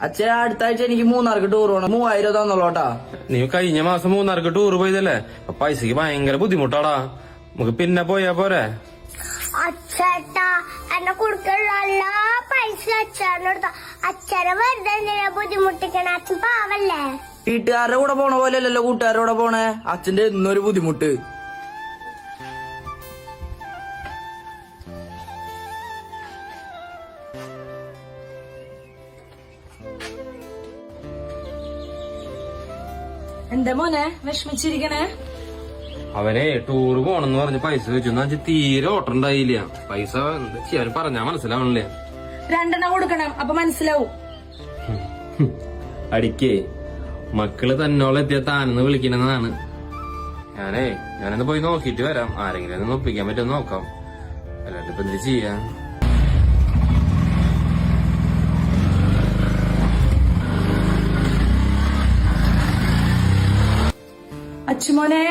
അച്ഛൻ അടുത്ത ആഴ്ച എനിക്ക് മൂന്നാർക്ക് ടൂർ പോകണം. 3000 തന്നോളൂട്ടാ. നീ കഴിഞ്ഞ മാസം മൂന്നാർക്ക് ടൂർ പോയതല്ലേ? പൈസക്ക് ഭയങ്കര ബുദ്ധിമുട്ടാടാ. നമുക്ക് പിന്നെ പോയാ പോരെ? അച്ഛേട്ടാ എന്നെ കൊടുക്കുള്ള എല്ലാ പൈസ അച്ഛനോട്. അച്ഛനെ വെറുതെ എന്തിനാ ബുദ്ധിമുട്ടിക്കണ? അച്ഛൻ പാവല്ലേ? വീട്ടുകാരുടെ കൂടെ പോണ പോലെ അല്ലല്ലോ കൂട്ടുകാരുടെ കൂടെ പോണേ. അച്ഛന്റെ എന്നൊരു ബുദ്ധിമുട്ട്. എന്താ മോനെ വിഷമിച്ചിരിക്കണേ? അവനെ ടൂറ് പോണെന്ന് പറഞ്ഞ് പൈസ ചോദിച്ചു. തീരെ ഓട്ടം ഉണ്ടായില്ല. പൈസ എന്താ ചെയ്യാൻ പറഞ്ഞാ മനസ്സിലാവണില്ലേ? 2 കൊടുക്കണം, അപ്പൊ മനസ്സിലാവും. അടിക്കേ മക്കള് തന്നോളെത്തിയ താനെന്ന് വിളിക്കണെന്നാണ്. ഞാനൊന്ന് പോയി നോക്കിട്ട് വരാം. ആരെങ്കിലും ഒന്ന് ഒപ്പിക്കാൻ പറ്റുമോ നോക്കാം. അല്ലാണ്ട് ഇപ്പൊ എന്ത് ചെയ്യാ? അച്ചുമോനെ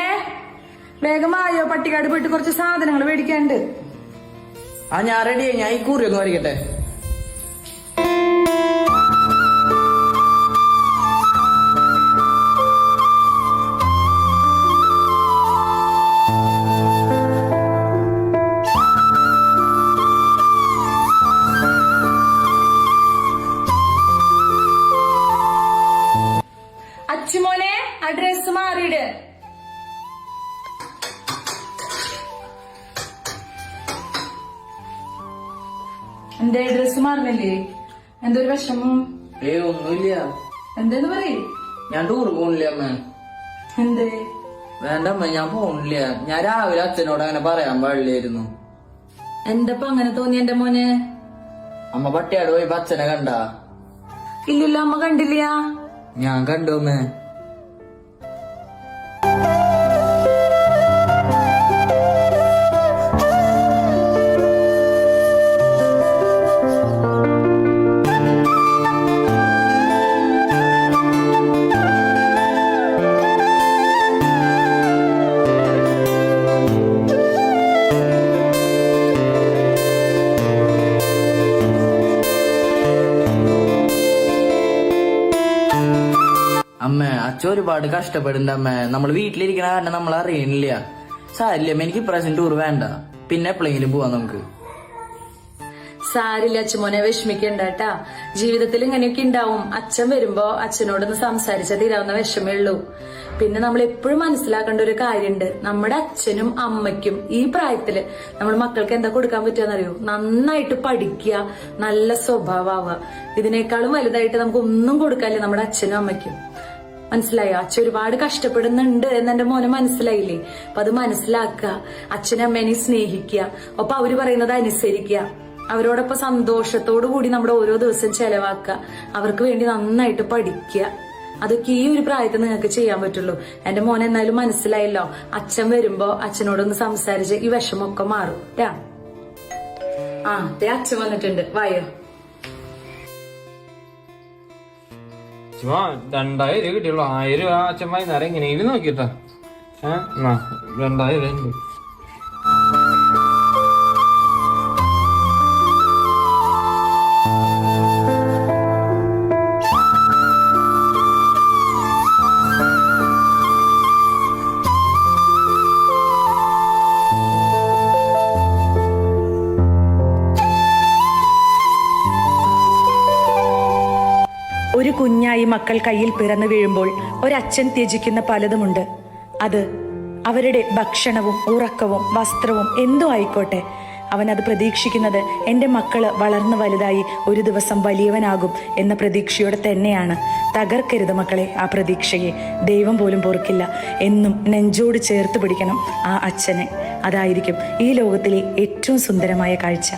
വേഗമായോ, പട്ടിക്കാട് പോയിട്ട് കുറച്ച് സാധനങ്ങൾ മേടിക്കാനുണ്ട്. ഞാൻ റെഡിയായി. ഞാൻ ഈ കൂറി ഒന്ന് വരയ്ക്കട്ടെ. അച്ചുമോനെ ആ ഡ്രസ് മാറിയിട്. എന്റെ ഡ്രസ് മാറുന്നില്ലേ? എന്തൊരു വിഷമം? ഒന്നുമില്ല. എന്തേന്ന് പറയേ? ഞാൻ ടൂർ പോണില്ല അമ്മ. എന്തേ? വേണ്ട അമ്മ, ഞാൻ പോണില്ല. ഞാൻ രാവിലെ അച്ഛനോട് അങ്ങനെ പറയാൻ പാടില്ലായിരുന്നു. എന്തപ്പോ അങ്ങനെ തോന്നി എന്റെ മോനെ? അമ്മ പട്ടിയാട് പോയപ്പോ അച്ഛനെ കണ്ടാ? ഇല്ലല്ലോ, അമ്മ കണ്ടില്ല. ഞാൻ കണ്ടു അമ്മേ. അമ്മ അച്ഛൻ ഒരുപാട് കഷ്ടപ്പെടുന്നുണ്ട് അമ്മ. നമ്മൾ വീട്ടിലിരിക്കണ കാരണം നമ്മൾ അറിയണില്ല. സാരില്ല, എനിക്ക് ഇപ്രാവശ്യം ടൂർ വേണ്ട. പിന്നെ എപ്പോഴെങ്കിലും പോവാം നമുക്ക്. സാരില്ല അച്ഛമോനെ, വിഷമിക്കണ്ട കേട്ടാ. ജീവിതത്തിൽ ഇങ്ങനെയൊക്കെ ഉണ്ടാവും. അച്ഛൻ വരുമ്പോ അച്ഛനോടൊന്ന് സംസാരിച്ചാൽ തീരാവുന്ന വിഷമേ ഉള്ളൂ. പിന്നെ നമ്മൾ എപ്പോഴും മനസ്സിലാക്കേണ്ട ഒരു കാര്യമുണ്ട്. നമ്മുടെ അച്ഛനും അമ്മയ്ക്കും ഈ പ്രായത്തില് നമ്മൾ മക്കൾക്ക് എന്താ കൊടുക്കാൻ പറ്റുകയെന്നറിയോ? നന്നായിട്ട് പഠിക്കുക, നല്ല സ്വഭാവമാവുക. ഇതിനേക്കാളും വലുതായിട്ട് നമുക്ക് ഒന്നും കൊടുക്കാനില്ല നമ്മുടെ അച്ഛനും അമ്മയ്ക്കും. മനസ്സിലായോ? അച്ഛൻ ഒരുപാട് കഷ്ടപ്പെടുന്നുണ്ട് എന്ന് എന്റെ മോനെ മനസ്സിലായില്ലേ? അപ്പൊ അത് മനസ്സിലാക്കുക. അച്ഛനും അമ്മേനെ സ്നേഹിക്കുക, ഒപ്പൊ അവര് പറയുന്നത് അനുസരിക്കുക. അവരോടൊപ്പം സന്തോഷത്തോടു കൂടി നമ്മുടെ ഓരോ ദിവസം ചെലവാക്കുക. അവർക്ക് വേണ്ടി നന്നായിട്ട് പഠിക്കുക. അതൊക്കെ ഈ ഒരു പ്രായത്തിൽ നിങ്ങൾക്ക് ചെയ്യാൻ പറ്റുള്ളൂ. എന്റെ മോനെ എന്നാലും മനസ്സിലായല്ലോ. അച്ഛൻ വരുമ്പോ അച്ഛനോടൊന്ന് സംസാരിച്ച് ഈ വിഷമൊക്കെ മാറും. അച്ഛൻ വന്നിട്ടുണ്ട്, വായോ. 2000 കിട്ടിയുള്ളൂ. 1000 രൂപ അച്ഛൻ വൈകുന്നേരം എങ്ങനെയെങ്കിലും നോക്കിട്ടാ. 2000 ഉണ്ട്. ഒരു കുഞ്ഞായി മക്കൾ കയ്യിൽ പിറന്നു വീഴുമ്പോൾ ഒരച്ഛൻ ത്യജിക്കുന്ന പലതുമുണ്ട്. അത് അവരുടെ ഭക്ഷണവും ഉറക്കവും വസ്ത്രവും എന്തോ ആയിക്കോട്ടെ, അവനത് പ്രതീക്ഷിക്കുന്നത് എൻ്റെ മക്കള് വളർന്നു വലുതായി ഒരു ദിവസം വലിയവനാകും എന്ന പ്രതീക്ഷയോടെ തന്നെയാണ്. തകർക്കരുത് മക്കളെ ആ പ്രതീക്ഷയെ. ദൈവം പോലും പൊറുക്കില്ല. എന്നും നെഞ്ചോട് ചേർത്ത് പിടിക്കണം ആ അച്ഛനെ. അതായിരിക്കും ഈ ലോകത്തിലെ ഏറ്റവും സുന്ദരമായ കാഴ്ച.